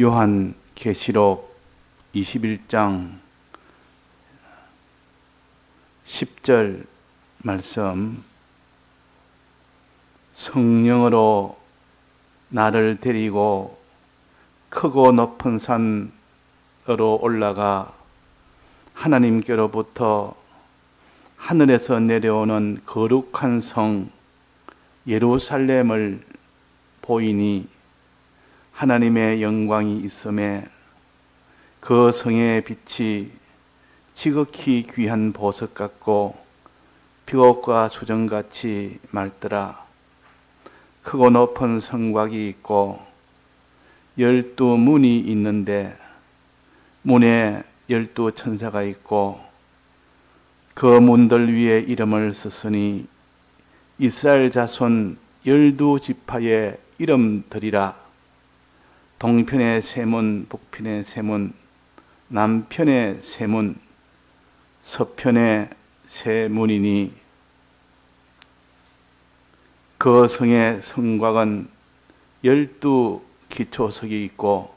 요한 계시록 21장 10절 말씀, 성령으로 나를 데리고 크고 높은 산으로 올라가 하나님께로부터 하늘에서 내려오는 거룩한 성 예루살렘을 보이니 하나님의 영광이 있음에 그 성의 빛이 지극히 귀한 보석 같고 벽옥과 수정같이 맑더라. 크고 높은 성곽이 있고 12문이 있는데 문에 12천사가 있고 그 문들 위에 이름을 썼으니 이스라엘 자손 12지파의 이름들이라. 동편의 세 문, 북편의 세 문, 남편의 세 문, 서편의 세 문이니 그 성의 성곽은 12기초석이 있고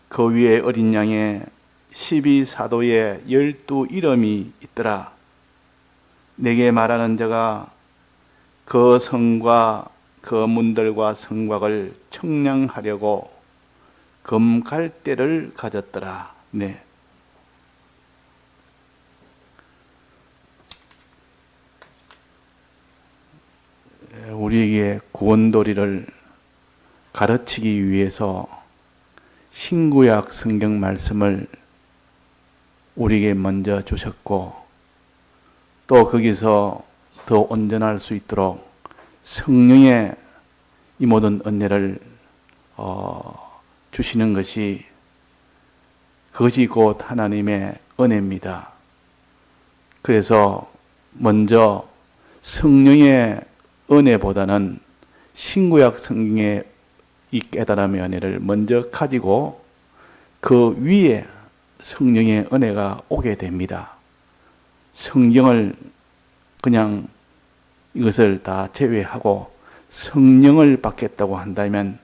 그 위에 어린 양의 12사도의 12이름이 있더라. 내게 말하는 자가 그 성과 그 문들과 성곽을 청량하려고 금갈대를 가졌더라. 네. 우리에게 구원도리를 가르치기 위해서 신구약 성경 말씀을 우리에게 먼저 주셨고, 또 거기서 더 온전할 수 있도록 성령의 이 모든 은혜를 주시는 것이, 그것이 곧 하나님의 은혜입니다. 그래서 먼저 성령의 은혜보다는 신구약 성경의 이 깨달음의 은혜를 먼저 가지고 그 위에 성령의 은혜가 오게 됩니다. 성경을 그냥 이것을 다 제외하고 성령을 받겠다고 한다면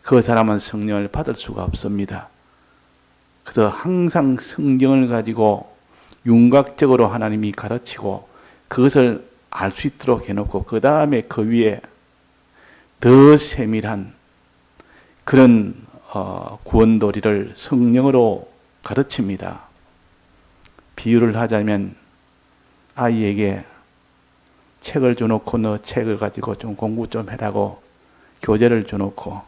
그 사람은 성령을 받을 수가 없습니다. 그래서 항상 성경을 가지고 윤곽적으로 하나님이 가르치고 그것을 알 수 있도록 해놓고 그 다음에 그 위에 더 세밀한 그런 구원도리를 성령으로 가르칩니다. 비유를 하자면 아이에게 책을 줘놓고 너 책을 가지고 좀 공부 좀 해라고 교재를 줘놓고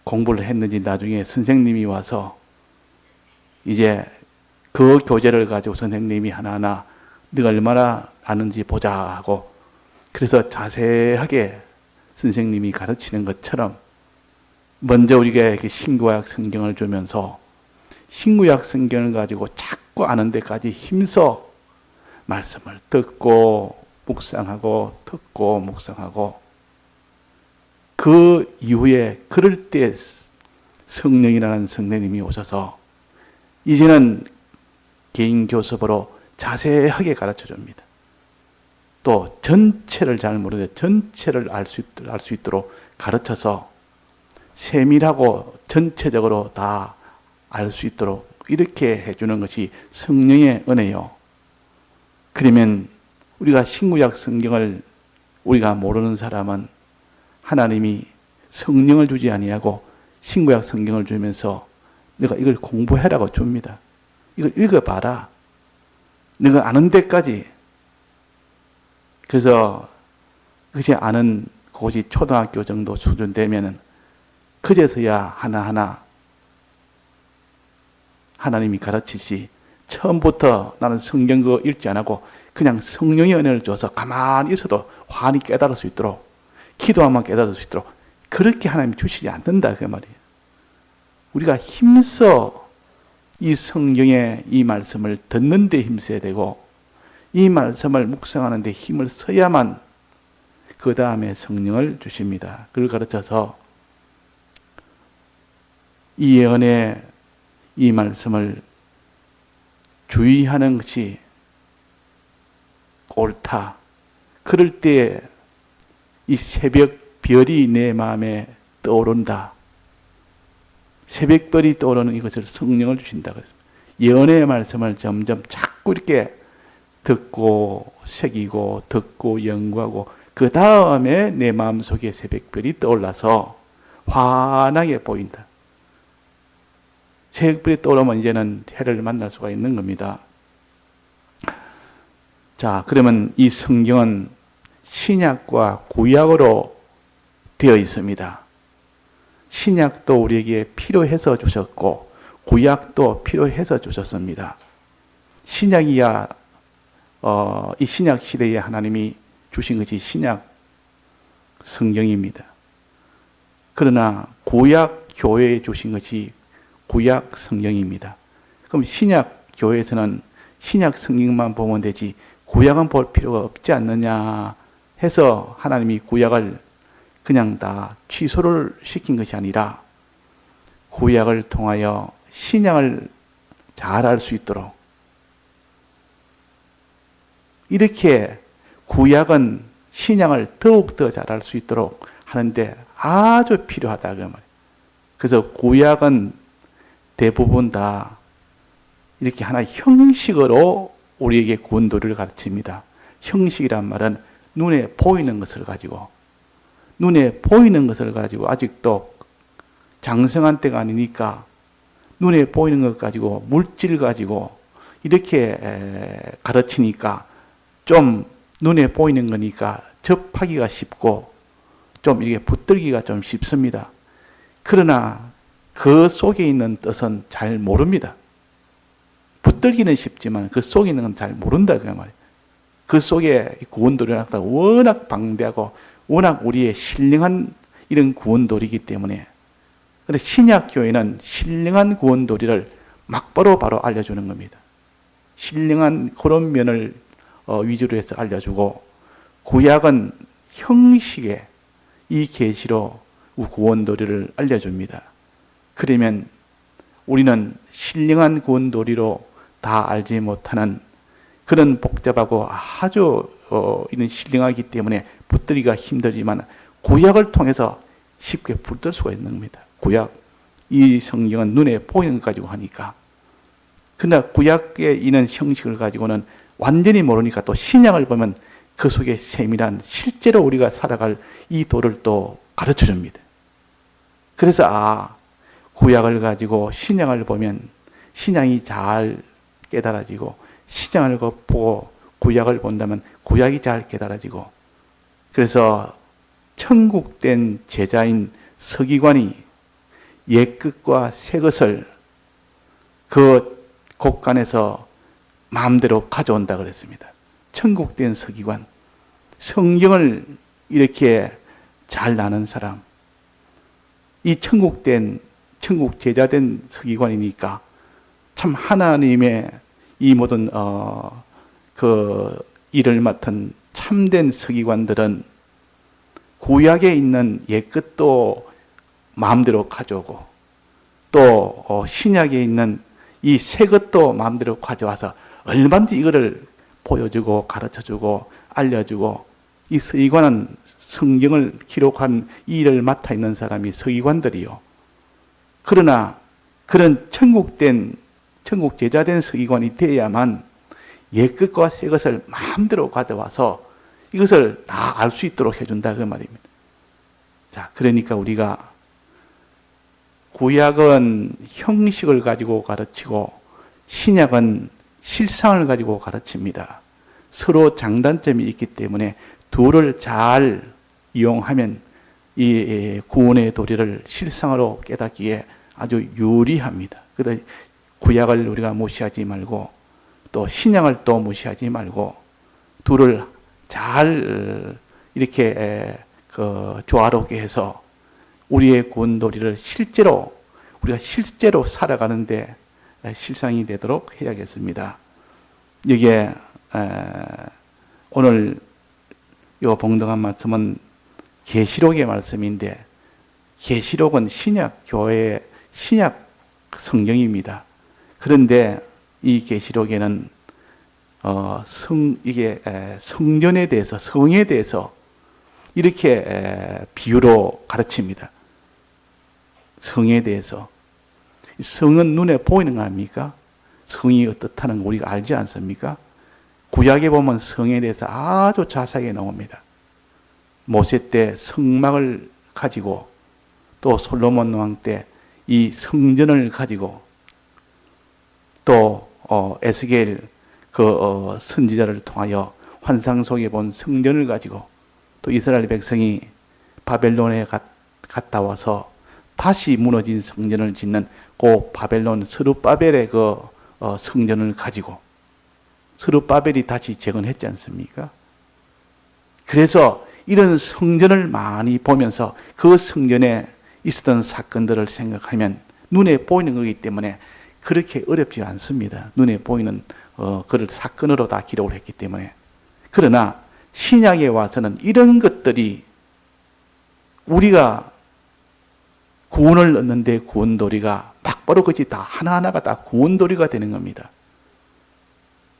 공부를 했는지 나중에 선생님이 와서 이제 그 교재를 가지고 선생님이 하나하나 네가 얼마나 아는지 보자 하고 그래서 자세하게 선생님이 가르치는 것처럼 먼저 우리가 신구약 성경을 주면서 신구약 성경을 가지고 자꾸 아는 데까지 힘써 말씀을 듣고 묵상하고 듣고 묵상하고 그 이후에 그럴 때 성령이라는 성령님이 오셔서 이제는 개인 교습으로 자세하게 가르쳐 줍니다. 또 전체를 잘 모르는데 전체를 알 수 있도록 가르쳐서 세밀하고 전체적으로 다 알 수 있도록 이렇게 해주는 것이 성령의 은혜요. 그러면 우리가 신구약 성경을 우리가 모르는 사람은 하나님이 성령을 주지 아니하고 신구약 성경을 주면서 내가 이걸 공부해라고 줍니다. 이걸 읽어봐라. 내가 아는 데까지. 그래서 그것이 아는 곳이 초등학교 정도 수준 되면은 그제서야 하나하나 하나님이 가르치시 처음부터 나는 성경 그거 읽지 안 하고 그냥 성령의 은혜를 줘서 가만히 있어도 환히 깨달을 수 있도록 기도하면 깨달을 수 있도록 그렇게 하나님이 주시지 않는다 그 말이에요. 우리가 힘써 이 성경의 이 말씀을 듣는 데 힘써야 되고 이 말씀을 묵상하는 데 힘을 써야만 그 다음에 성령을 주십니다. 그걸 가르쳐서 이 예언의 이 말씀을 주의하는 것이 옳다. 그럴 때 이 새벽 별이 내 마음에 떠오른다. 새벽별이 떠오르는 이것을 성령을 주신다 그랬습니다. 예언의 말씀을 점점 자꾸 이렇게 듣고 새기고 듣고 연구하고 그 다음에 내 마음속에 새벽별이 떠올라서 환하게 보인다. 새벽별이 떠오르면 이제는 해를 만날 수가 있는 겁니다. 자, 그러면 이 성경은 신약과 구약으로 되어 있습니다. 신약도 우리에게 필요해서 주셨고 구약도 필요해서 주셨습니다. 신약이야 이 신약 시대에 하나님이 주신 것이 신약 성경입니다. 그러나 구약 교회에 주신 것이 구약 성경입니다. 그럼 신약 교회에서는 신약 성경만 보면 되지 구약은 볼 필요가 없지 않느냐 해서 하나님이 구약을 그냥 다 취소를 시킨 것이 아니라 구약을 통하여 신약을 잘 알 수 있도록 이렇게 구약은 신약을 더욱더 잘 알 수 있도록 하는데 아주 필요하다 그 말이에요. 그래서 구약은 대부분 다 이렇게 하나의 형식으로 우리에게 구원도를 가르칩니다. 형식이란 말은 눈에 보이는 것을 가지고 아직도 장성한 때가 아니니까 눈에 보이는 것 가지고 물질 가지고 이렇게 가르치니까 좀 눈에 보이는 거니까 접하기가 쉽고 좀 이게 붙들기가 좀 쉽습니다. 그러나 그 속에 있는 뜻은 잘 모릅니다. 붙들기는 쉽지만 그 속에 있는 건 잘 모른다 그 말이에요. 그 속에 구원도리가 워낙 방대하고 워낙 우리의 신령한 이런 구원도리이기 때문에 근데 신약 교회는 신령한 구원도리를 막바로 바로 알려주는 겁니다. 신령한 그런 면을 위주로 해서 알려주고 구약은 형식의 이 계시로 구원도리를 알려줍니다. 그러면 우리는 신령한 구원도리로 다 알지 못하는 그런 복잡하고 아주 이런 신령하기 때문에 붙들기가 힘들지만 구약을 통해서 쉽게 붙들 수가 있는 겁니다. 구약, 이 성경은 눈에 보이는 것 가지고 하니까. 그러나 구약에 있는 형식을 가지고는 완전히 모르니까 또 신약을 보면 그 속에 세밀한 실제로 우리가 살아갈 이 도를 또 가르쳐 줍니다. 그래서 구약을 가지고 신약을 보면 신약이 잘 깨달아지고 신약을 보고 구약을 본다면 구약이 잘 깨달아지고 그래서 천국된 제자인 서기관이 옛것과 새것을 그 곳간에서 마음대로 가져온다 그랬습니다. 천국된 서기관, 성경을 이렇게 잘 아는 사람, 이 천국 제자된 서기관이니까 참 하나님의 이 모든 그 일을 맡은 참된 서기관들은 구약에 있는 옛것도 마음대로 가져오고 또 신약에 있는 이 새 것도 마음대로 가져와서 얼마든지 이거를 보여주고 가르쳐주고 알려주고 이 서기관은 성경을 기록한 이 일을 맡아 있는 사람이 서기관들이요. 그러나 그런 천국 제자된 서기관이 되어야만 옛것과 새것을 마음대로 가져와서 이것을 다 알 수 있도록 해준다 그 말입니다. 자, 그러니까 우리가 구약은 형식을 가지고 가르치고 신약은 실상을 가지고 가르칩니다. 서로 장단점이 있기 때문에 둘을 잘 이용하면 이 구원의 도리를 실상으로 깨닫기에 아주 유리합니다. 그래서 구약을 우리가 무시하지 말고 또 신약을 또 무시하지 말고 둘을 잘 이렇게 조화롭게 해서 우리의 구원도리를 우리가 실제로 살아가는데 실상이 되도록 해야겠습니다. 이게 오늘 이 봉독한 말씀은 계시록의 말씀인데 계시록은 신약 교회의 신약 성경입니다. 그런데 이 계시록에는 이게 성전에 대해서 성에 대해서 이렇게 비유로 가르칩니다. 성에 대해서 성은 눈에 보이는 거 아닙니까? 성이 어떻다는 거 우리가 알지 않습니까? 구약에 보면 성에 대해서 아주 자세하게 나옵니다. 모세 때 성막을 가지고 또 솔로몬 왕 때 이 성전을 가지고 또 에스겔 선지자를 통하여 환상 속에 본 성전을 가지고 또 이스라엘 백성이 바벨론에 갔다 와서 다시 무너진 성전을 짓는 그 바벨론 스룹바벨의 성전을 가지고 스룹바벨이 다시 재건했지 않습니까? 그래서 이런 성전을 많이 보면서 그 성전에 있었던 사건들을 생각하면 눈에 보이는 거기 때문에 그렇게 어렵지 않습니다. 눈에 보이는 그를 사건으로 다 기록을 했기 때문에. 그러나 신약에 와서는 이런 것들이 우리가 구원을 얻는데 구원도리가 막바로 그것이 다 하나하나가 다 구원도리가 되는 겁니다.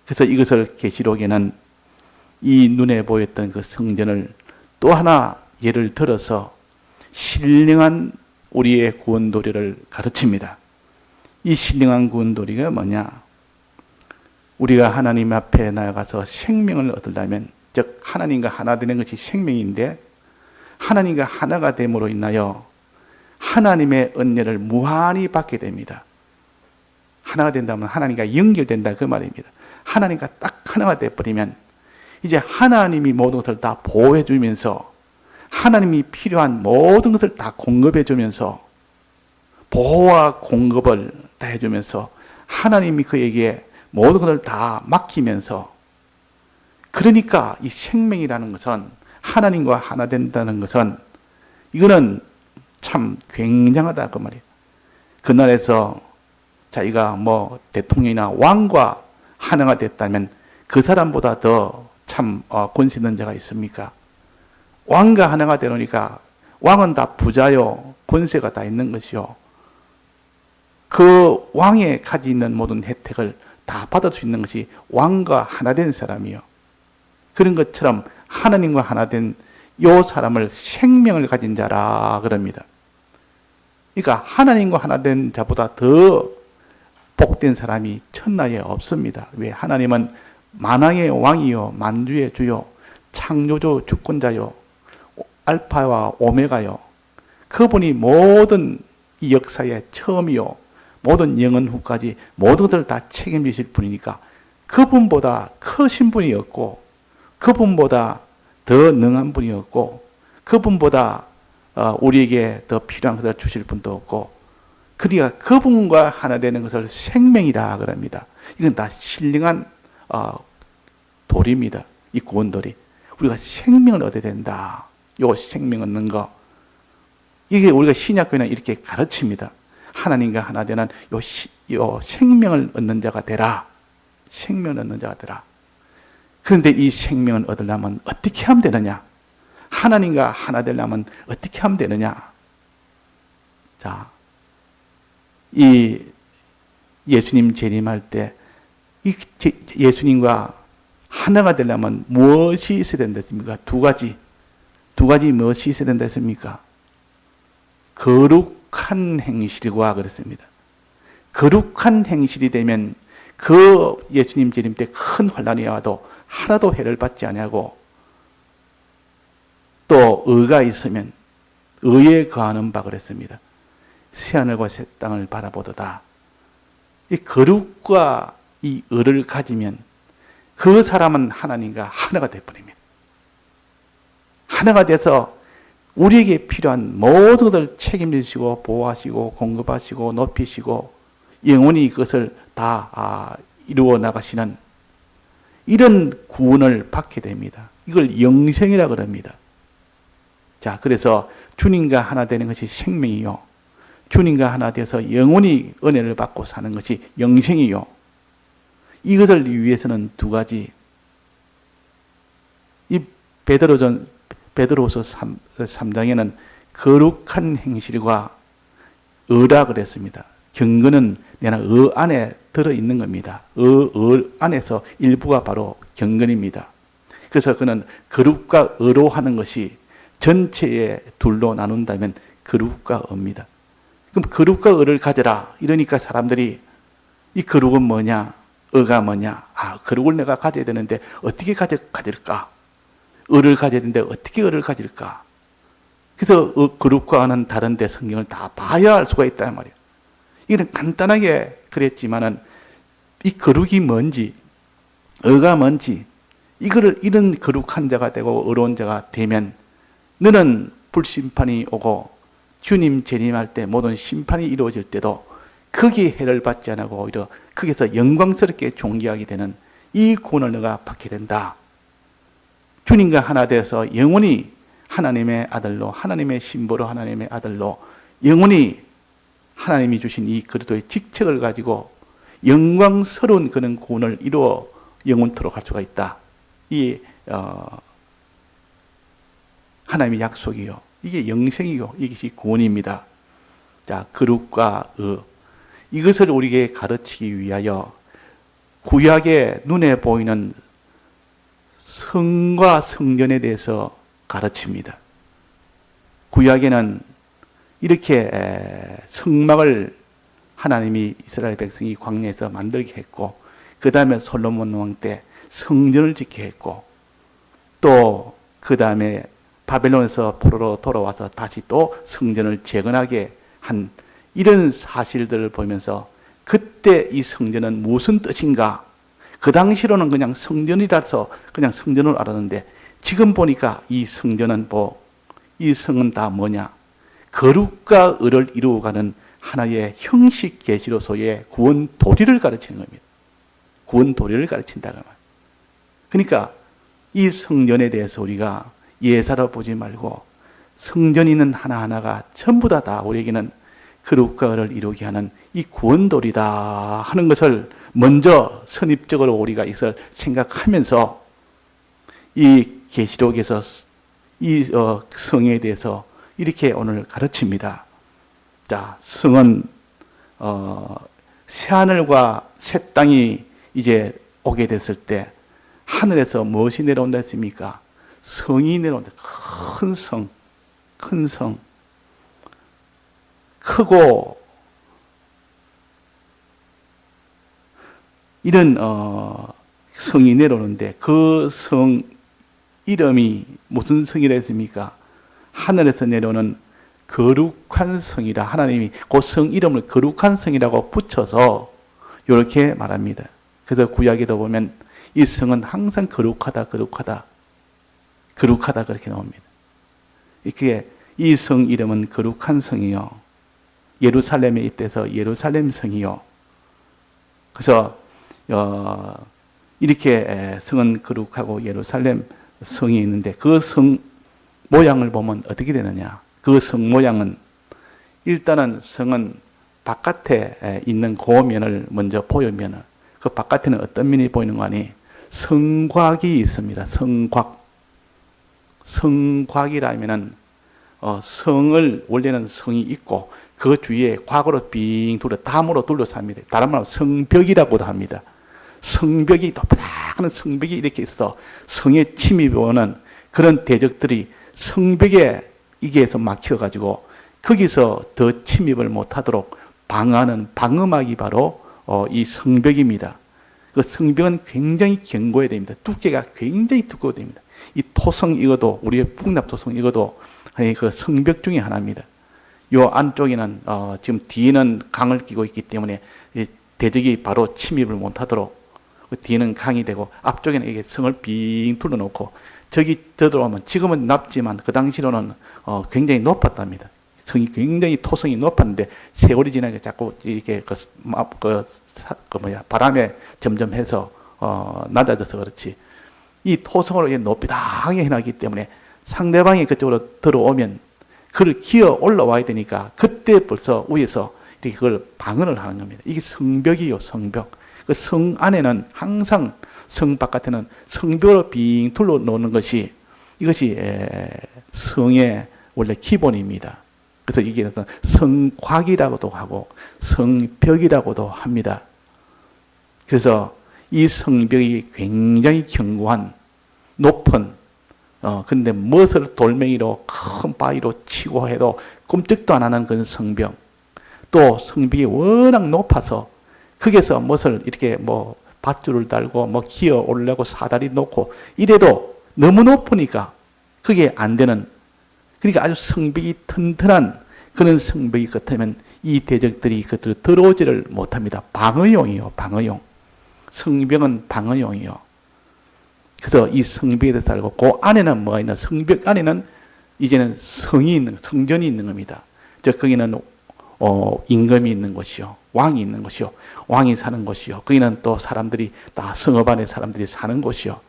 그래서 이것을 계시록에는 이 눈에 보였던 그 성전을 또 하나 예를 들어서 신령한 우리의 구원도리를 가르칩니다. 이 신령한 구원도리가 뭐냐? 우리가 하나님 앞에 나아가서 생명을 얻으려면, 즉 하나님과 하나 되는 것이 생명인데 하나님과 하나가 됨으로 인하여 하나님의 은혜를 무한히 받게 됩니다. 하나가 된다면 하나님과 연결된다 그 말입니다. 하나님과 딱 하나가 돼버리면 이제 하나님이 모든 것을 다 보호해 주면서 하나님이 필요한 모든 것을 다 공급해 주면서 보호와 공급을 다 해주면서 하나님이 그에게 모든 것을 다 맡기면서, 그러니까 이 생명이라는 것은, 하나님과 하나 된다는 것은 이거는 참 굉장하다 그 말이에요. 그날에서 자기가 대통령이나 왕과 하나가 됐다면 그 사람보다 더 참 권세 있는 자가 있습니까? 왕과 하나가 되니까 왕은 다 부자요, 권세가 다 있는 것이요. 그 왕에 가지고 있는 모든 혜택을 다 받을 수 있는 것이 왕과 하나 된 사람이요. 그런 것처럼 하나님과 하나 된 이 사람을 생명을 가진 자라 그럽니다. 그러니까 하나님과 하나 된 자보다 더 복된 사람이 천하에 없습니다. 왜? 하나님은 만왕의 왕이요, 만주의 주요, 창조주 주권자요, 알파와 오메가요. 그분이 모든 이 역사의 처음이요, 모든 영원 후까지 모든 것을 다 책임지실 분이니까 그분보다 크신 분이 없고, 그분보다 더 능한 분이 없고, 그분보다 우리에게 더 필요한 것을 주실 분도 없고, 그러니까 그분과 하나 되는 것을 생명이라 그럽니다. 이건 다 신령한 도리입니다. 이 구원도리. 우리가 생명을 얻어야 된다. 요 생명 얻는 거. 이게 우리가 신약교회는 이렇게 가르칩니다. 하나님과 하나 되는 요 생명을 얻는 자가 되라. 생명을 얻는 자가 되라. 그런데 이 생명을 얻으려면 어떻게 하면 되느냐? 하나님과 하나 되려면 어떻게 하면 되느냐? 자, 이 예수님 재림할 때 이 예수님과 하나가 되려면 무엇이 있어야 된다 했습니까? 두 가지 무엇이 있어야 된다 했습니까? 거룩한 행실과 그랬습니다. 거룩한 행실이 되면 그 예수님 재림 때 큰 환난이 와도 하나도 해를 받지 아니하고, 또 의가 있으면 의에 거하는 바 그랬습니다. 새하늘과 새 땅을 바라보도다. 이 거룩과 이 의를 가지면 그 사람은 하나님과 하나가 되어버립니다. 하나가 돼서 우리에게 필요한 모든 것을 책임지시고 보호하시고 공급하시고 높이시고 영원히 그것을 다 이루어 나가시는 이런 구원을 받게 됩니다. 이걸 영생이라 그럽니다. 자, 그래서 주님과 하나 되는 것이 생명이요, 주님과 하나 돼서 영원히 은혜를 받고 사는 것이 영생이요. 이것을 위해서는 두 가지. 이 베드로서 3장에는 거룩한 행실과 의라 그랬습니다. 경건은 내가 의 안에 들어있는 겁니다. 의 안에서 일부가 바로 경건입니다. 그래서 그는 거룩과 의로 하는 것이 전체의 둘로 나눈다면 거룩과 의입니다. 그럼 거룩과 의를 가져라. 이러니까 사람들이 이 거룩은 뭐냐? 의가 뭐냐? 아, 거룩을 내가 가져야 되는데 어떻게 가질까? 의를 가져야 되는데 어떻게 의를 가질까? 그래서 거룩과 의는 다른데 성경을 다 봐야 알 수가 있단 말이에요. 이거는 간단하게 그랬지만은 이 거룩이 뭔지, 의가 뭔지, 이런 거룩한 자가 되고 의로운 자가 되면 너는 불심판이 오고 주님 재림할 때 모든 심판이 이루어질 때도 거기에 해를 받지 않고 오히려 거기서 영광스럽게 존귀하게 되는 이 구원을 너가 받게 된다. 주님과 하나 되어서 영원히 하나님의 아들로, 하나님의 신부로, 하나님의 아들로 영원히 하나님이 주신 이 그리스도의 직책을 가지고 영광스러운 그런 구원을 이루어 영원토록 할 수가 있다. 이 하나님의 약속이요. 이게 영생이요. 이것이 구원입니다. 자, 거룩과 의. 이것을 우리에게 가르치기 위하여 구약의 눈에 보이는 성과 성전에 대해서 가르칩니다. 구약에는 이렇게 성막을 하나님이 이스라엘 백성이 광야에서 만들게 했고, 그 다음에 솔로몬 왕 때 성전을 짓게 했고, 또 그 다음에 바벨론에서 포로로 돌아와서 다시 또 성전을 재건하게 한 이런 사실들을 보면서 그때 이 성전은 무슨 뜻인가? 그 당시로는 그냥 성전이라서 그냥 성전을 알았는데 지금 보니까 이 성전은 이 성은 다 뭐냐? 거룩과 의를 이루어가는 하나의 형식 계시로서의 구원 도리를 가르치는 겁니다. 구원 도리를 가르친다고 말이에요. 그러니까 이 성전에 대해서 우리가 예사로 보지 말고 성전이 있는 하나하나가 전부 다 우리에게는 거룩과 의를 이루게 하는 이 구원도리다 하는 것을 먼저 선입적으로 우리가 이것을 생각하면서 이 계시록에서 이 성에 대해서 이렇게 오늘 가르칩니다. 자, 성은 새하늘과 새 땅이 이제 오게 됐을 때 하늘에서 무엇이 내려온다 했습니까? 성이 내려온다. 큰 성, 큰 성. 크고 이런 성이 내려오는데 그 성 이름이 무슨 성이라 했습니까? 하늘에서 내려오는 거룩한 성이라 하나님이 그 성 이름을 거룩한 성이라고 붙여서 이렇게 말합니다. 그래서 구약에도 보면 이 성은 항상 거룩하다, 거룩하다, 거룩하다 그렇게 나옵니다. 이렇게 이 성 이름은 거룩한 성이요. 예루살렘에 있대서 예루살렘 성이요. 그래서 이렇게 성은 거룩하고 예루살렘 성이 있는데 그 성 모양을 보면 어떻게 되느냐? 그 성 모양은 일단은 성은 바깥에 있는 고면을 먼저 보이면 그 바깥에는 어떤 면이 보이는 거 아니? 성곽이 있습니다. 성곽. 성곽이라면은 성을 원래는 성이 있고 그 주위에 곽으로 빙 둘러 담으로 둘러쌉니다. 다른 말로 성벽이라고도 합니다. 성벽이 높다는 성벽이 이렇게 있어 성에 침입해 오는 그런 대적들이 성벽에 이게서 막혀가지고 거기서 더 침입을 못하도록 방어하는 방어막이 바로 이 성벽입니다. 그 성벽은 굉장히 견고해야 됩니다. 두께가 굉장히 두꺼워야 됩니다. 이 토성 이것도 우리의 북납 토성 이것도 그 성벽 중에 하나입니다. 요 안쪽에는 지금 뒤에는 강을 끼고 있기 때문에 대적이 바로 침입을 못하도록 그 뒤에는 강이 되고 앞쪽에는 이게 성을 빙 둘러놓고 저기 들어오면 지금은 낮지만 그 당시로는 굉장히 높았답니다. 성이 굉장히 토성이 높았는데 세월이 지나니까 자꾸 이렇게 바람에 점점 해서 낮아져서 그렇지. 이 토성으로 높이당하게 해놨기 때문에 상대방이 그쪽으로 들어오면 그를 기어 올라와야 되니까 그때 벌써 위에서 이렇게 그걸 방어를 하는 겁니다. 이게 성벽이요, 성벽. 그 성 안에는 항상 성 바깥에는 성벽으로 빙 둘러 놓는 것이 이것이 성의 원래 기본입니다. 그래서 이게 성곽이라고도 하고 성벽이라고도 합니다. 그래서 이 성벽이 굉장히 견고한 높은 근데 무엇을 돌멩이로 큰 바위로 치고 해도 꼼짝도 안 하는 그런 성벽. 또 성벽이 워낙 높아서 거기서 무엇을 이렇게 뭐 밧줄을 달고 뭐 기어 오르려고 사다리 놓고 이래도 너무 높으니까 그게 안 되는, 그러니까 아주 성벽이 튼튼한 그런 성벽이 같으면 이 대적들이 그것들을 들어오지를 못합니다. 방어용이요, 방어용. 성벽은 방어용이요. 그래서 이 성벽에 대해서 알고 그 안에는 뭐가 있나? 성벽 안에는 이제는 성이 있는, 성전이 있는 겁니다. 즉 거기는 임금이 있는 곳이요, 왕이 있는 곳이요, 왕이 사는 곳이요, 거기는 또 사람들이 다 성읍 안에 사람들이 사는 곳이요.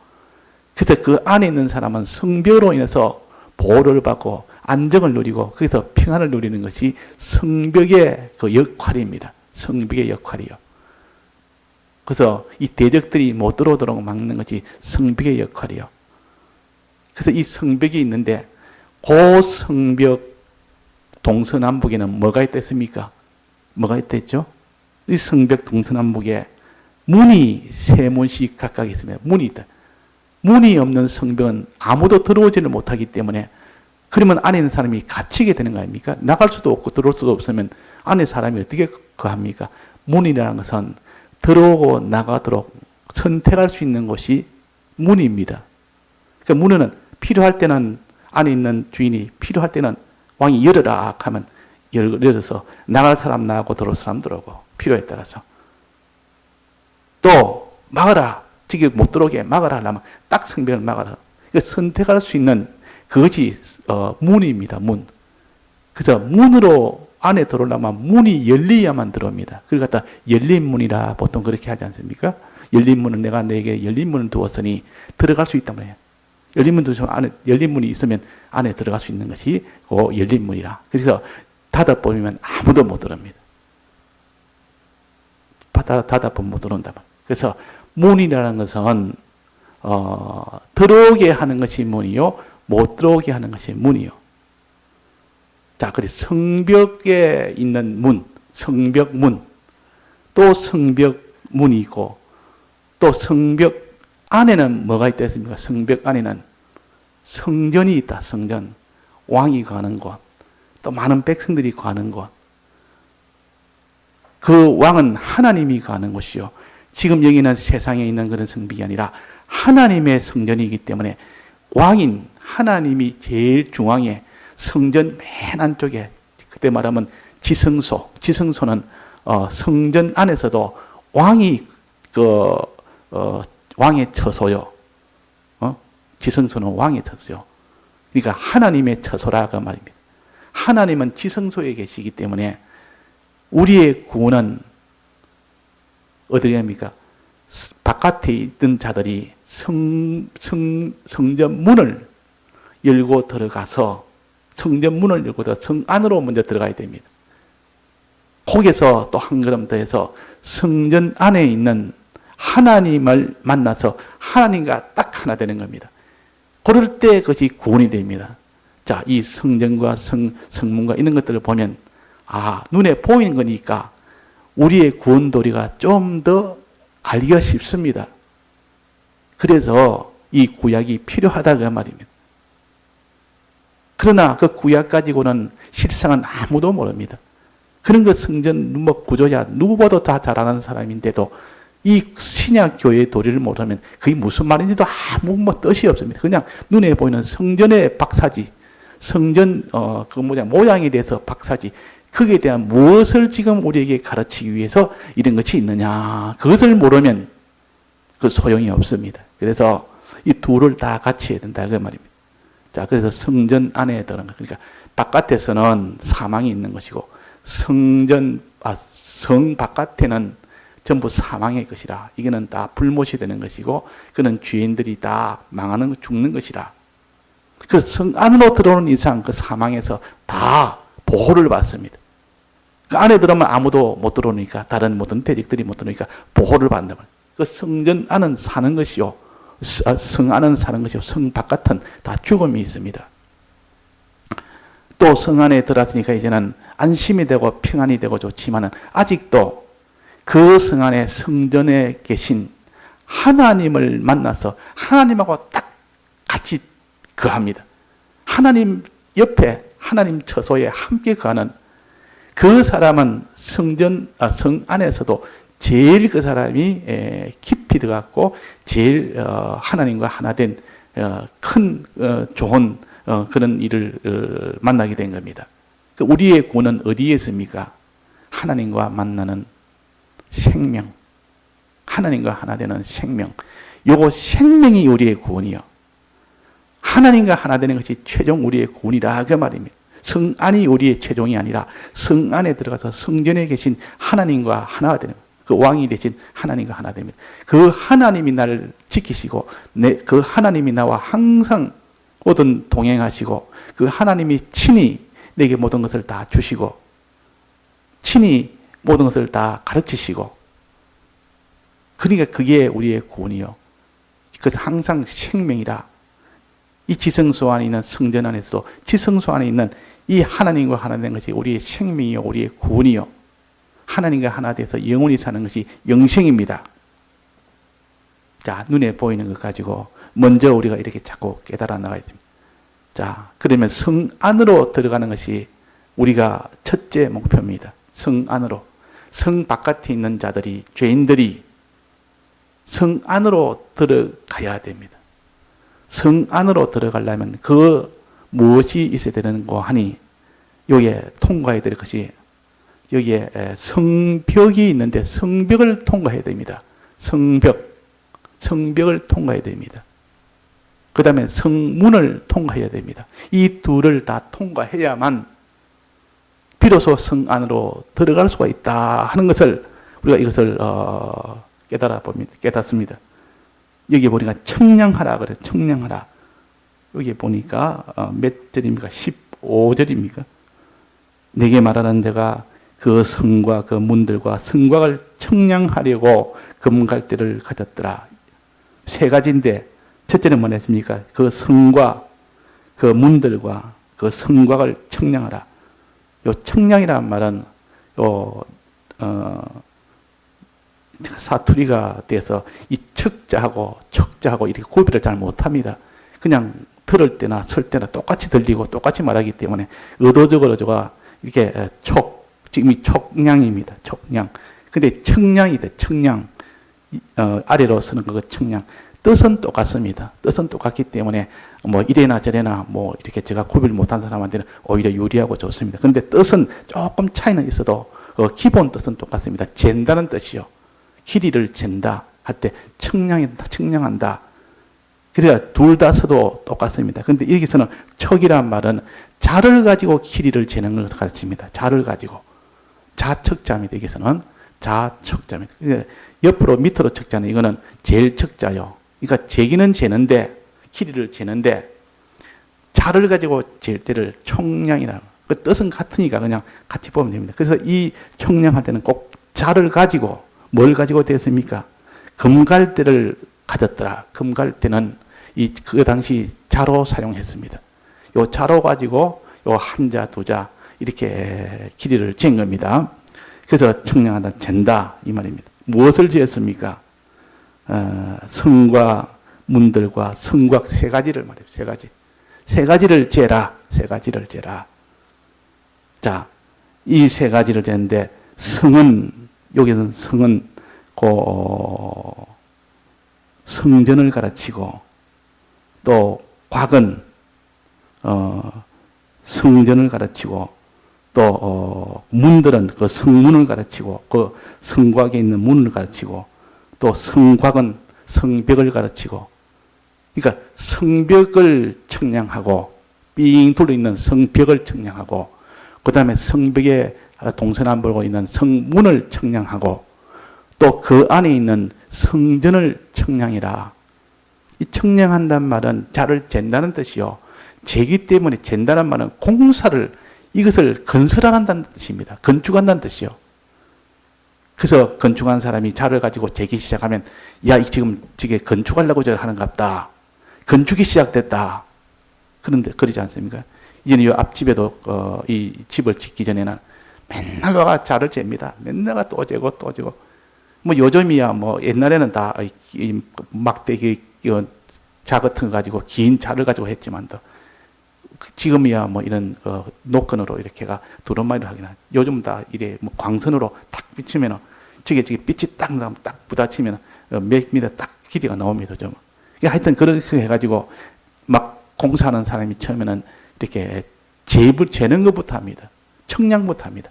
그래서 그 안에 있는 사람은 성벽으로 인해서 보호를 받고 안정을 누리고 거기서 평안을 누리는 것이 성벽의 그 역할입니다. 성벽의 역할이요. 그래서 이 대적들이 못 들어오도록 막는 것이 성벽의 역할이요. 그래서 이 성벽이 있는데 그 성벽 동서남북에는 뭐가 있댔습니까? 뭐가 있댔죠? 이 성벽 동서남북에 문이 세 문씩 각각 있습니다. 문이 있다. 문이 없는 성벽은 아무도 들어오지를 못하기 때문에, 그러면 안에 있는 사람이 갇히게 되는 거 아닙니까? 나갈 수도 없고 들어올 수도 없으면 안에 사람이 어떻게 거합니까? 문이라는 것은 들어오고 나가도록 선택할 수 있는 곳이 문입니다. 그러니까 문은 필요할 때는 안에 있는 주인이 필요할 때는 왕이 열어라 하면 열어서 나갈 사람 나가고 들어올 사람 들어오고 필요에 따라서, 또 막아라, 저기 못 들어오게 막아라 하면 딱 성벽을 막아라. 그러니까 선택할 수 있는 그것이 문입니다. 문. 그래서 문으로 안에 들어오려면 문이 열려야만 들어옵니다. 그걸 갖다 열린 문이라 보통 그렇게 하지 않습니까? 열린 문은 내가 내게 열린 문을 두었으니 들어갈 수 있단 말이에요. 열린 문 두시면 안에 열린 문이 있으면 안에 들어갈 수 있는 것이 그 열린 문이라. 그래서 닫아버리면 아무도 못 들어옵니다. 닫아보면 못 들어온다. 그래서 문이라는 것은 들어오게 하는 것이 문이요, 못 들어오게 하는 것이 문이요. 자, 그래서 성벽에 있는 문, 성벽문, 또 성벽문이 있고, 또 성벽 안에는 뭐가 있다 했습니까? 성벽 안에는 성전이 있다. 성전. 왕이 가는 곳, 또 많은 백성들이 가는 곳. 그 왕은 하나님이 가는 곳이요. 지금 여기는 세상에 있는 그런 성벽이 아니라 하나님의 성전이기 때문에 왕인 하나님이 제일 중앙에 성전 맨 안쪽에, 그때 말하면 지성소, 지성소는 성전 안에서도 왕이 왕의 처소요. 지성소는 왕의 처소요. 그러니까 하나님의 처소라고 말입니다. 하나님은 지성소에 계시기 때문에 우리의 구원은 어디에 합니까? 바깥에 있던 자들이 성전 문을 열고 들어가서 성전 문을 열고 성 안으로 먼저 들어가야 됩니다. 거기서 또 한 걸음 더 해서 성전 안에 있는 하나님을 만나서 하나님과 딱 하나 되는 겁니다. 그럴 때 그것이 구원이 됩니다. 자, 이 성전과 성문과 이런 것들을 보면 눈에 보이는 거니까 우리의 구원도리가 좀 더 알기가 쉽습니다. 그래서 이 구약이 필요하다 그 말입니다. 그러나 그 구약 가지고는 실상은 아무도 모릅니다. 그런 그 성전 구조야 누구보다 다 잘 아는 사람인데도 이 신약 교회의 도리를 모르면 그게 무슨 말인지도 아무 뜻이 없습니다. 그냥 눈에 보이는 성전의 박사지, 성전 모양에 대해서 박사지, 거기에 대한 무엇을 지금 우리에게 가르치기 위해서 이런 것이 있느냐, 그것을 모르면 그 소용이 없습니다. 그래서 이 둘을 다 같이 해야 된다 그 말입니다. 자, 그래서 성전 안에 들어간 거, 그러니까 바깥에서는 사망이 있는 것이고 성 바깥에는 전부 사망의 것이라. 이거는 다 불못이 되는 것이고 그는 죄인들이 다 망하는 죽는 것이라. 그 성 안으로 들어오는 이상 그 사망에서 다 보호를 받습니다. 그 안에 들어오면 아무도 못 들어오니까, 다른 모든 대적들이 못 들어오니까 보호를 받는 거예요. 그 성전 안은 사는 것이요, 성 안은 사는 것이요, 성 바깥은 다 죽음이 있습니다. 또 성 안에 들어왔으니까 이제는 안심이 되고 평안이 되고 좋지만은 아직도 그 성 안에 성전에 계신 하나님을 만나서 하나님하고 딱 같이 거합니다. 하나님 옆에, 하나님 처소에 함께 거하는 그 사람은 성 안에서도 제일 그 사람이 깊이 들어갔고 제일 하나님과 하나 된 큰 좋은 그런 일을 만나게 된 겁니다. 우리의 구원은 어디에 있습니까? 하나님과 만나는 생명, 하나님과 하나 되는 생명. 요거 생명이 우리의 구원이요. 하나님과 하나 되는 것이 최종 우리의 구원이라 그 말입니다. 성 안이 우리의 최종이 아니라 성 안에 들어가서 성전에 계신 하나님과 하나가 되는 거예요. 그 왕이 되신 하나님과 하나 됩니다. 그 하나님이 나를 지키시고 그 하나님이 나와 항상 모든 동행하시고 그 하나님이 친히 내게 모든 것을 다 주시고 친히 모든 것을 다 가르치시고 그러니까 그게 우리의 구원이요. 그래서 항상 생명이라 이 지성소 안에 있는 성전 안에서도 지성소 안에 있는 이 하나님과 하나 된 것이 우리의 생명이요 우리의 구원이요. 하나님과 하나 돼서 영원히 사는 것이 영생입니다. 자, 눈에 보이는 것 가지고 먼저 우리가 이렇게 자꾸 깨달아 나가야 됩니다. 자, 그러면 성 안으로 들어가는 것이 우리가 첫째 목표입니다. 성 안으로. 성 바깥에 있는 자들이, 죄인들이 성 안으로 들어가야 됩니다. 성 안으로 들어가려면 그 무엇이 있어야 되는고 하니 여기에 통과해야 될 것이 여기에 성벽이 있는데 성벽을 통과해야 됩니다. 성벽을 통과해야 됩니다. 그 다음에 성문을 통과해야 됩니다. 이 둘을 다 통과해야만 비로소 성 안으로 들어갈 수가 있다 하는 것을 우리가 이것을 깨닫습니다. 여기 보니까 청량하라 그래. 청량하라. 여기 보니까 몇 절입니까? 15절입니까? 내게 말하는 자가 그 성과 그 문들과 성곽을 청량하려고 금갈대를 가졌더라. 세 가지인데 첫째는 뭐랬습니까? 그 성과 그 문들과 그 성곽을 청량하라. 요 청량이라는 말은 사투리가 돼서 이 척자하고 척자하고 이렇게 구별을 잘 못합니다. 그냥 들을 때나 설 때나 똑같이 들리고 똑같이 말하기 때문에 의도적으로 제가 이렇게 지금 이 촉량입니다. 촉량. 근데 청량이다. 청량. 아래로 쓰는 거 청량. 뜻은 똑같습니다. 뜻은 똑같기 때문에 뭐 이래나 저래나 뭐 이렇게 제가 구별 못한 사람한테는 오히려 유리하고 좋습니다. 근데 뜻은 조금 차이는 있어도 기본 뜻은 똑같습니다. 잰다는 뜻이요. 길이를 잰다 할 때 청량이다, 청량한다. 그래서 둘 다 써도 똑같습니다. 근데 여기서는 척이란 말은 자를 가지고 길이를 재는 것을 가르칩니다. 자를 가지고. 자척자입니다. 여기서는 자척자입니다. 옆으로 밑으로 척자는 이거는 제일 척자요. 그러니까 재기는 재는데 길이를 재는데 자를 가지고 잴 때를 총량이라고. 그 뜻은 같으니까 그냥 같이 보면 됩니다. 그래서 이 총량할 때는 꼭 자를 가지고 뭘 가지고 되었습니까? 금갈대를 가졌더라. 금갈대는 그 당시 자로 사용했습니다. 요 자로 가지고 요 한자, 두자 이렇게 길이를 잰 겁니다. 그래서 청량하다, 잰다 이 말입니다. 무엇을 지었습니까? 성과 문들과 성곽 세 가지를 말해요. 세 가지. 세 가지를 재라. 세 가지를 재라. 자, 이 세 가지를 재는데 성은 여기는 성은 성전을 가르치고 또 곽은 성전을 가르치고 또 문들은 그 성문을 가르치고 그 성곽에 있는 문을 가르치고 또 성곽은 성벽을 가르치고 그러니까 성벽을 청량하고 삥 둘러있는 성벽을 청량하고 그 다음에 성벽에 동서남북으로 있는 성문을 청량하고 또 그 안에 있는 성전을 청량이라. 이 청량한다는 말은 자를 잰다는 뜻이요. 재기 때문에 잰다는 말은 공사를 이것을 건설한다는 뜻입니다. 건축한다는 뜻이요. 그래서 건축한 사람이 자를 가지고 재기 시작하면 야 지금 저게 건축하려고 하는갑다. 건축이 시작됐다. 그런데 그러지 않습니까? 이제는 이 앞집에도 이 집을 짓기 전에는 맨날 와가 자를 잽니다. 맨날 와 또 재고 또 재고. 뭐 요즘이야 뭐 옛날에는 다 막대기 자 같은 거 가지고 긴 자를 가지고 했지만도 지금이야 뭐 이런 노건으로 이렇게가 두루마리를 하긴 하죠. 요즘 다 이래 뭐 광선으로 탁 비치면은 저게 빛이 딱 나면 딱 부딪히면 몇 미터 딱 길이가 나옵니다. 좀. 하여튼 그렇게 해가지고 막 공사하는 사람이 처음에는 이렇게 재는 것부터 합니다. 청량부터 합니다.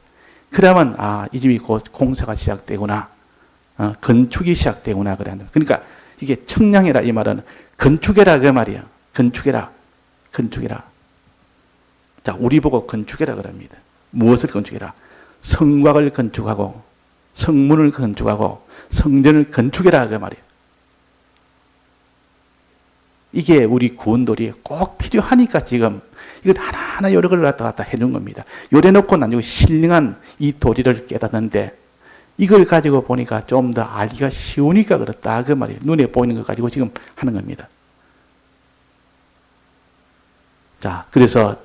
그러면 이 집이 곧 공사가 시작되구나. 건축이 시작되구나 그래. 그러니까 이게 청량해라 이 말은 건축해라 그 말이야. 건축해라. 자, 우리 보고 건축해라 그럽니다. 무엇을 건축해라? 성곽을 건축하고 성문을 건축하고 성전을 건축해라 그 말이야. 이게 우리 구원돌이 꼭 필요하니까 지금 이걸 하나하나 요령을 갖다 해준 겁니다. 요래놓고 나중에 신령한 이 도리를 깨닫는데 이걸 가지고 보니까 좀 더 알기가 쉬우니까 그렇다 그 말이에요. 눈에 보이는 것 가지고 지금 하는 겁니다. 자, 그래서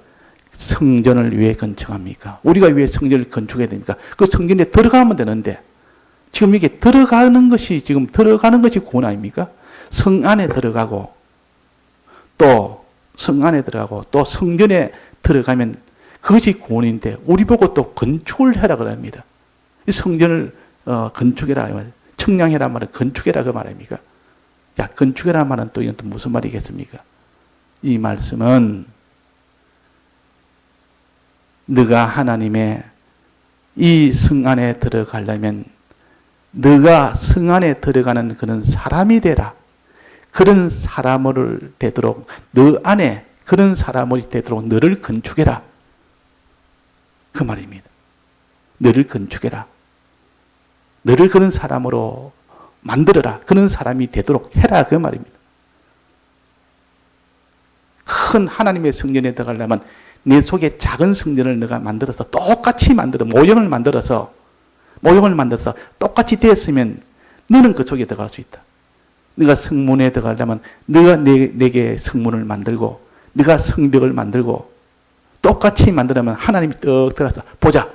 성전을 왜 건축합니까? 우리가 왜 성전을 건축해야 됩니까? 그 성전에 들어가면 되는데 지금 이게 들어가는 것이 구원 아닙니까? 성 안에 들어가고 또 성전에 들어가면 그것이 구원인데 우리 보고 또 건축을 해라 그럽니다. 이 성전을 건축해라, 청량해라 말은 건축해라 그 말입니까? 자, 건축해라 말은 또 이건 또 무슨 말이겠습니까? 이 말씀은 네가 하나님의 이 성 안에 들어가려면 네가 성 안에 들어가는 그런 사람이 되라. 그런 사람을 되도록 너 안에 그런 사람이 되도록 너를 건축해라. 그 말입니다. 너를 건축해라. 너를 그런 사람으로 만들어라. 그런 사람이 되도록 해라. 그 말입니다. 큰 하나님의 성전에 들어가려면 내 속에 작은 성전을 내가 만들어서 똑같이 모형을 만들어서 똑같이 되었으면 너는 그 속에 들어갈 수 있다. 네가 성문에 들어가려면 네가 내게 성문을 만들고 네가 성벽을 만들고 똑같이 만들면 하나님이 떡 들어서 보자.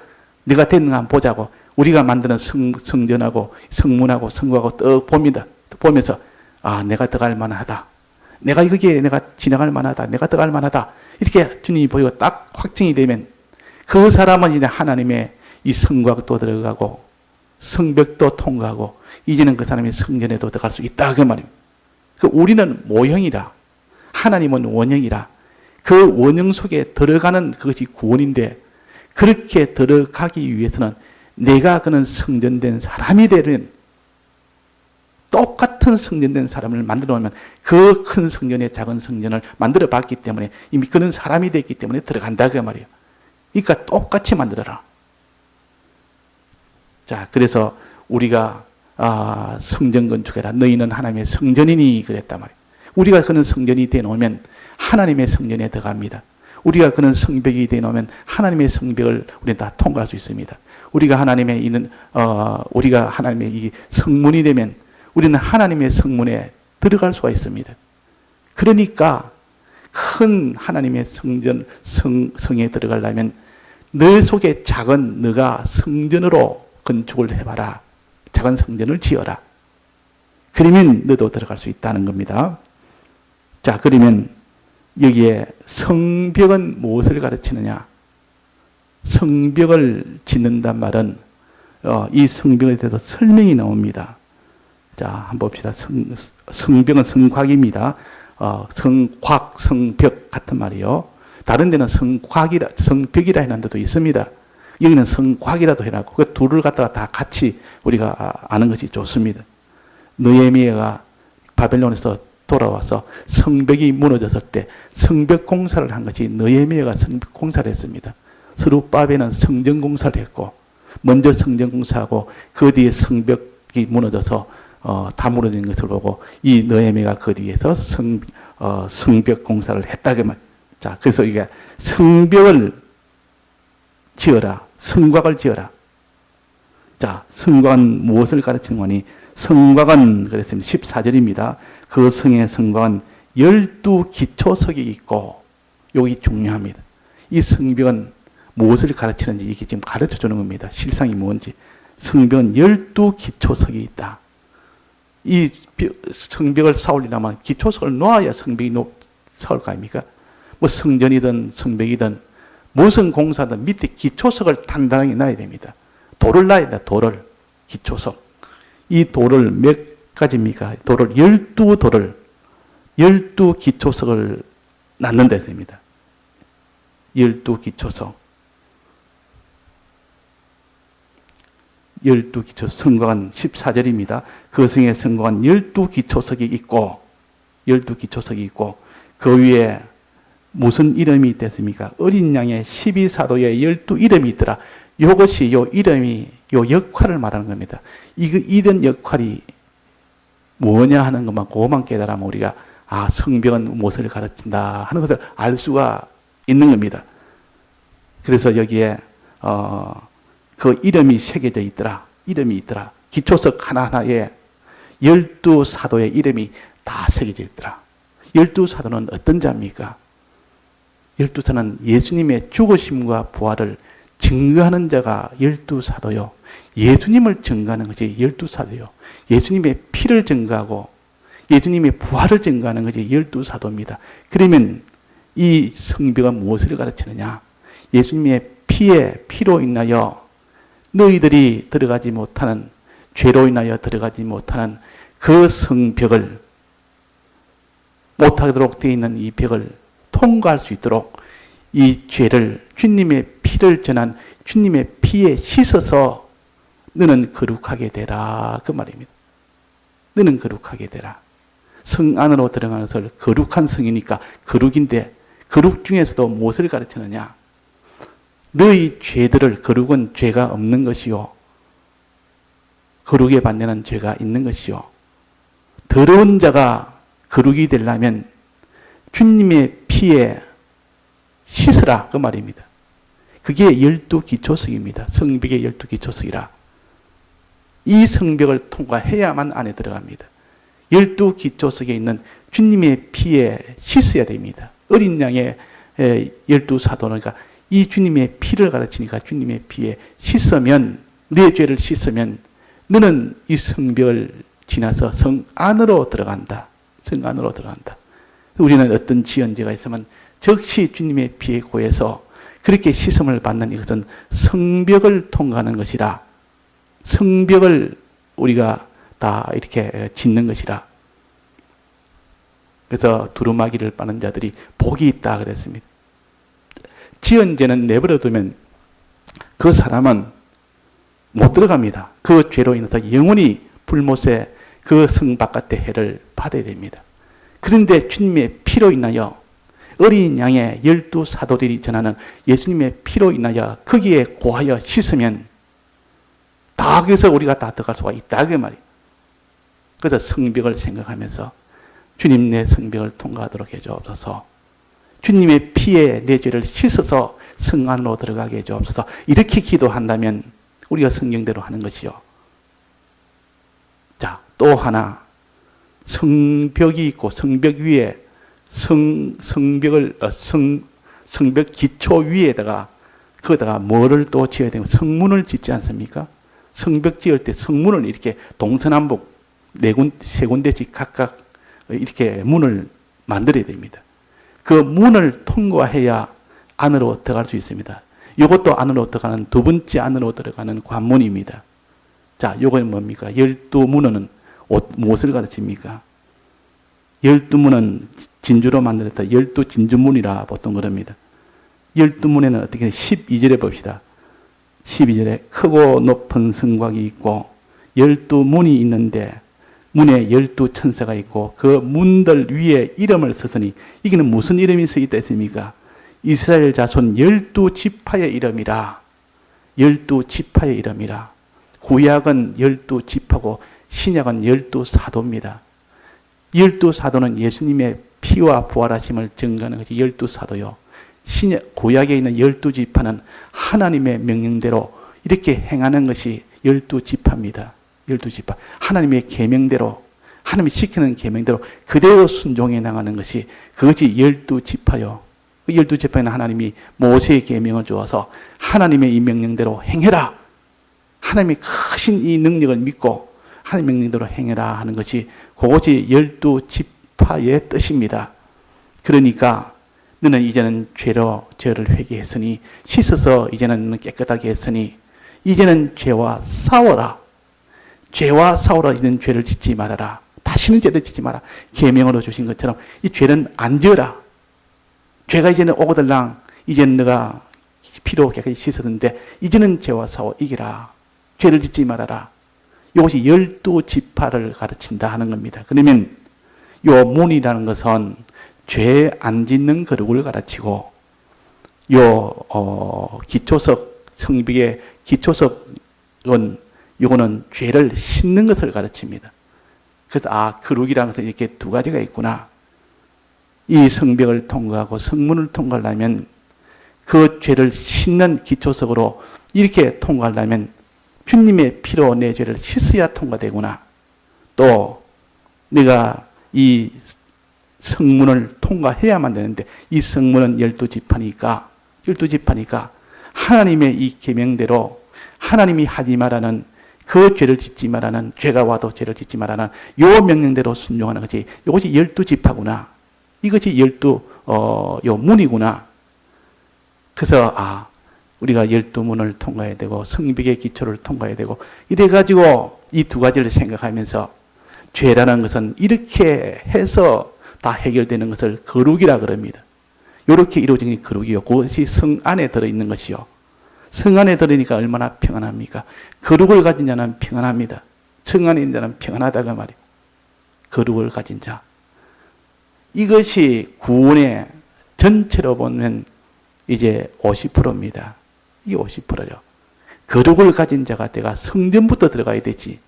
네가 됐는가 한번 보자고 우리가 만드는 성전하고 성문하고 성곽하고 떡 봅니다. 보면서 내가 들어갈 만하다. 내가 여기에 내가 지나갈 만하다. 내가 들어갈 만하다. 이렇게 주님이 보이고 딱 확증이 되면 그 사람은 이제 하나님의 이 성곽도 들어가고 성벽도 통과하고 이제는 그 사람이 성전에도 들어갈 수 있다 그 말입니다. 우리는 모형이라 하나님은 원형이라 그 원형 속에 들어가는 그것이 구원인데 그렇게 들어가기 위해서는 내가 그는 성전된 사람이 되면 똑같은 성전된 사람을 만들어 놓으면 그 큰 성전에 작은 성전을 만들어 봤기 때문에 이미 그런 사람이 됐기 때문에 들어간다 그 말이에요. 그러니까 똑같이 만들어라. 자, 그래서 우리가 성전 건축해라. 너희는 하나님의 성전이니 그랬단 말이에요. 우리가 그런 성전이 되어놓으면 하나님의 성전에 들어갑니다. 우리가 그런 성벽이 되어놓으면 하나님의 성벽을 우리는 다 통과할 수 있습니다. 우리가 하나님의 이 성문이 되면 우리는 하나님의 성문에 들어갈 수가 있습니다. 그러니까 큰 하나님의 성에 들어가려면 너 속에 작은 너가 성전으로 건축을 해봐라. 작은 성전을 지어라. 그러면 너도 들어갈 수 있다는 겁니다. 자, 그러면 여기에 성벽은 무엇을 가르치느냐? 성벽을 짓는단 말은 이 성벽에 대해서 설명이 나옵니다. 자, 한번 봅시다. 성벽은 성곽입니다. 성곽, 성벽 같은 말이요. 다른 데는 성벽이라 하는 데도 있습니다. 여기는 성곽이라도 해놨고 그 둘을 갖다가 다 같이 우리가 아는 것이 좋습니다. 느헤미야가 바벨론에서 돌아와서 성벽이 무너졌을 때 성벽 공사를 한 것이 느헤미야가 성벽 공사를 했습니다. 스룹바벨은 성전 공사를 했고 먼저 성전 공사하고 그 뒤에 성벽이 무너져서 다 무너진 것을 보고 이 느헤미야가 그 뒤에서 성벽 공사를 했다 그 말. 자, 그래서 이게 성벽을 지어라, 성곽을 지어라. 자, 성곽은 무엇을 가르치는 거니? 성곽은 그랬습니다. 14절입니다. 그 성의 성곽은 12기초석이 있고, 여기 중요합니다. 이 성벽은 무엇을 가르치는지 이게 지금 가르쳐 주는 겁니다. 실상이 뭔지. 성벽은 12기초석이 있다. 이 성벽을 쌓으려면 기초석을 놓아야 성벽이 쌓을 거 아닙니까? 뭐 성전이든 성벽이든 무슨 공사든 밑에 기초석을 단단하게 놔야 됩니다. 돌을 놔야 된다. 돌을. 기초석. 이 돌을 몇 가지입니까? 돌을 12돌을 12기초석을 낳는 데입니다. 12기초석. 12기초석. 성곽은 14절입니다. 그 성에 성곽은 12기초석이 있고 12기초석이 있고 그 위에 무슨 이름이 있겠습니까? 어린 양의 12사도의 12이름이 있더라. 이것이 요 이름이 요 역할을 말하는 겁니다. 이런 역할이 뭐냐 하는 것만 그것만 깨달으면 우리가 성벽은 무엇을 가르친다 하는 것을 알 수가 있는 겁니다. 그래서 여기에 그 이름이 새겨져 있더라. 이름이 있더라. 기초석 하나하나에 12사도의 이름이 다 새겨져 있더라. 12사도는 어떤 자입니까? 12사도는 예수님의 죽으심과 부활을 증거하는 자가 12사도요. 예수님을 증거하는 것이 12사도요. 예수님의 피를 증거하고 예수님의 부활을 증거하는 것이 12사도입니다. 그러면 이 성벽은 무엇을 가르치느냐? 예수님의 피로 인하여 너희들이 들어가지 못하는, 죄로 인하여 들어가지 못하는 그 성벽을, 못하도록 되어 있는 이 벽을 통과할 수 있도록 이 죄를, 주님의 피를 전한 주님의 피에 씻어서 너는 거룩하게 되라. 그 말입니다. 너는 거룩하게 되라. 성 안으로 들어가는 것을 거룩한 성이니까 거룩인데, 거룩 중에서도 무엇을 가르치느냐? 너희 죄들을, 거룩은 죄가 없는 것이요, 거룩에 반대는 죄가 있는 것이요, 더러운 자가 거룩이 되려면 주님의 피에 씻으라. 그 말입니다. 그게 12기초석입니다. 성벽의 12기초석이라. 이 성벽을 통과해야만 안에 들어갑니다. 12기초석에 있는 주님의 피에 씻어야 됩니다. 어린 양의 12사도는, 그러니까 이 주님의 피를 가르치니까 주님의 피에 씻으면, 내 죄를 씻으면 너는 이 성벽을 지나서 성 안으로 들어간다. 성 안으로 들어간다. 우리는 어떤 지연죄가 있으면 즉시 주님의 피에 고해서 그렇게 씻음을 받는 이것은 성벽을 통과하는 것이라. 성벽을 우리가 다 이렇게 짓는 것이라. 그래서 두루마기를 빠는 자들이 복이 있다 그랬습니다. 지연죄는 내버려 두면 그 사람은 못 들어갑니다. 그 죄로 인해서 영원히 불못에 그 성 바깥의 해를 받아야 됩니다. 그런데 주님의 피로 인하여, 어린 양의 12사도들이 전하는 예수님의 피로 인하여 거기에 고하여 씻으면 다 거기서 우리가 다 들어갈 수가 있다 그 말이에요. 그래서 성벽을 생각하면서 주님 내 성벽을 통과하도록 해주옵소서. 주님의 피에 내 죄를 씻어서 성 안으로 들어가게 해주옵소서. 이렇게 기도한다면 우리가 성경대로 하는 것이요. 자, 또 하나, 성벽이 있고 성벽 위에 성벽 기초 위에다가 거기다가 뭐를 또 지어야 되면 성문을 짓지 않습니까? 성벽 지을 때 성문을 이렇게 동서남북 세 군데씩 각각 이렇게 문을 만들어야 됩니다. 그 문을 통과해야 안으로 들어갈 수 있습니다. 이것도 안으로 들어가는 두 번째 안으로 들어가는 관문입니다. 자, 이건 뭡니까? 12문은 무엇을 가르칩니까? 12문은 진주로 만들었다. 12진주문이라 보통 그럽니다. 12문에는 어떻게 12절에 봅시다. 12절에 크고 높은 성곽이 있고 12문이 있는데 문에 12천사가 있고 그 문들 위에 이름을 썼으니, 이게는 무슨 이름이 쓰였다 했습니까? 이스라엘 자손 12지파의 이름이라. 12지파의 이름이라. 구약은 12지파고 신약은 12사도입니다. 12사도는 예수님의 피와 부활하심을 증거하는 것이 12사도요. 구약에 있는 12지파는 하나님의 명령대로 이렇게 행하는 것이 12지파입니다. 12지파. 하나님의 계명대로, 하나님이 시키는 계명대로 그대로 순종해 나가는 것이, 그것이 12지파요. 그 12지파에는 하나님이 모세의 계명을 주어서 하나님의 이 명령대로 행해라. 하나님의 크신 이 능력을 믿고 하나님의 명령대로 행해라 하는 것이, 그것이 12지파의 뜻입니다. 그러니까 너는 이제는 죄를 회개했으니 씻어서 이제는 너는 깨끗하게 했으니 이제는 죄와 싸워라. 죄와 싸워라. 이제는 죄를 짓지 말아라. 다시는 죄를 짓지 마라. 계명으로 주신 것처럼 이 죄는 안 지어라. 죄가 이제는 오거들랑 이제는 너가 피로 깨끗이 씻었는데 이제는 죄와 싸워 이기라. 죄를 짓지 말아라. 이것이 12지파를 가르친다 하는 겁니다. 그러면 요 문이라는 것은 죄 안 짓는 거룩을 가르치고 기초석 성벽의 기초석은 요거는 죄를 씻는 것을 가르칩니다. 그래서 거룩이라는 것은 이렇게 두 가지가 있구나. 이 성벽을 통과하고 성문을 통과하려면 그 죄를 씻는 기초석으로 이렇게 통과하려면 주님의 피로 내 죄를 씻어야 통과되구나. 또 내가 이 성문을 통과해야만 되는데 이 성문은 12지파니까 하나님의 이 계명대로 하나님이 하지 말라는 그 죄를 짓지 말라는 죄가 와도 죄를 짓지 말라는 요 명령대로 순종하는 것이 이것이 12지파구나. 이것이 요 문이구나. 그래서 우리가 12문을 통과해야 되고 성벽의 기초를 통과해야 되고 이래가지고 이 두 가지를 생각하면서 죄라는 것은 이렇게 해서 다 해결되는 것을 거룩이라 그럽니다. 이렇게 이루어진 게 거룩이요. 그것이 성 안에 들어있는 것이요. 성 안에 들으니까 얼마나 평안합니까? 거룩을 가진 자는 평안합니다. 성 안에 있는 자는 평안하다가 말이에요. 거룩을 가진 자. 이것이 구원의 전체로 보면 이제 50%입니다. 이게 50%죠. 거룩을 가진 자가 내가 성전부터 들어가야 되지.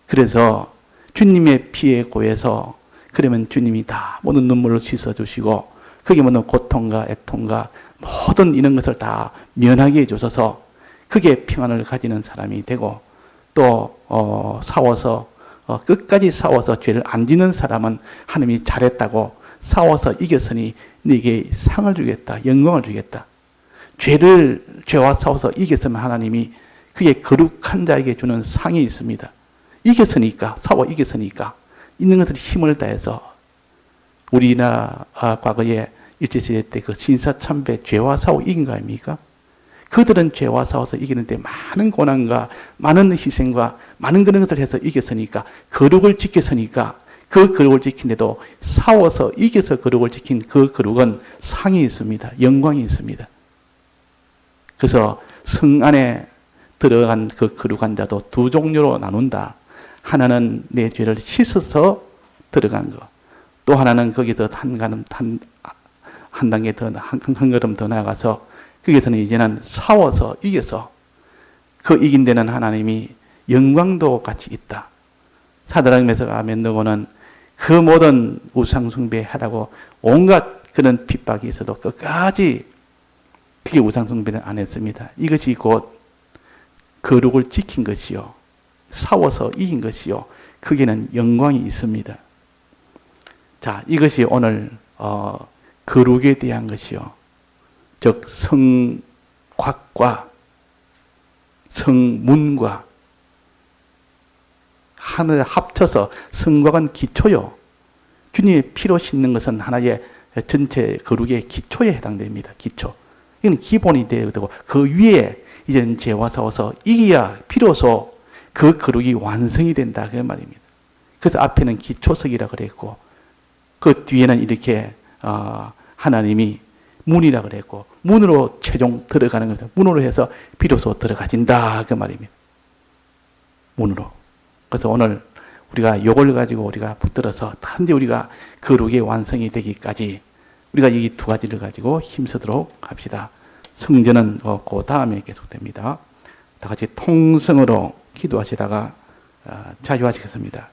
그래서 주님의 피에 고해서 그러면 주님이 다 모든 눈물을 씻어주시고 거기에 모든 고통과 애통과 모든 이런 것을 다 면하게 해주셔서 그게 평안을 가지는 사람이 되고 또 싸워서 끝까지 싸워서 죄를 안 짓는 사람은 하나님이 잘했다고 싸워서 이겼으니 네게 상을 주겠다. 영광을 주겠다. 죄와 싸워서 이겼으면 하나님이 그게 거룩한 자에게 주는 상이 있습니다. 이겼으니까, 싸워 이겼으니까 있는 것을 힘을 다해서 우리나라 과거에 일제시대 때 그 신사참배 죄와 싸워 이긴 거 아닙니까? 그들은 죄와 싸워서 이기는데 많은 고난과 많은 희생과 많은 그런 것을 해서 이겼으니까 거룩을 지켰으니까 그 거룩을 지킨데도 싸워서 이겨서 거룩을 지킨 그 거룩은 상이 있습니다. 영광이 있습니다. 그래서 성 안에 들어간 그 거룩한 자도 두 종류로 나눈다. 하나는 내 죄를 씻어서 들어간 것. 또 하나는 거기서 한 단계 더, 한 걸음 더 나아가서 거기서는 이제는 싸워서 이겨서 그 이긴 데는 하나님이 영광도 같이 있다. 사드락 메삭 아벤느고는 그 모든 우상숭배하라고 온갖 그런 핍박이 있어도 끝까지 그게 우상숭배를 안 했습니다. 이것이 곧 거룩을 지킨 것이요. 싸워서 이긴 것이요. 거기는 영광이 있습니다. 자, 이것이 오늘 거룩에 대한 것이요. 즉 성곽과 성문과 하나를 합쳐서 성곽은 기초요. 주님의 피로 씻는 것은 하나의 전체 거룩의 기초에 해당됩니다. 기초. 이건 기본이 되고 그 위에 이제는 죄와 싸워서 이겨야 비로소 그 거룩이 완성이 된다 그 말입니다. 그래서 앞에는 기초석이라 그랬고 그 뒤에는 이렇게 하나님이 문이라 그랬고 문으로 최종 들어가는 거죠. 문으로 해서 비로소 들어가진다 그 말입니다. 문으로. 그래서 오늘 우리가 이걸 가지고 우리가 붙들어서 단지 우리가 거룩의 완성이 되기까지 우리가 이 두 가지를 가지고 힘쓰도록 합시다. 성전은 그 다음에 계속됩니다. 다 같이 통성으로 기도하시다가 자유하시겠습니다.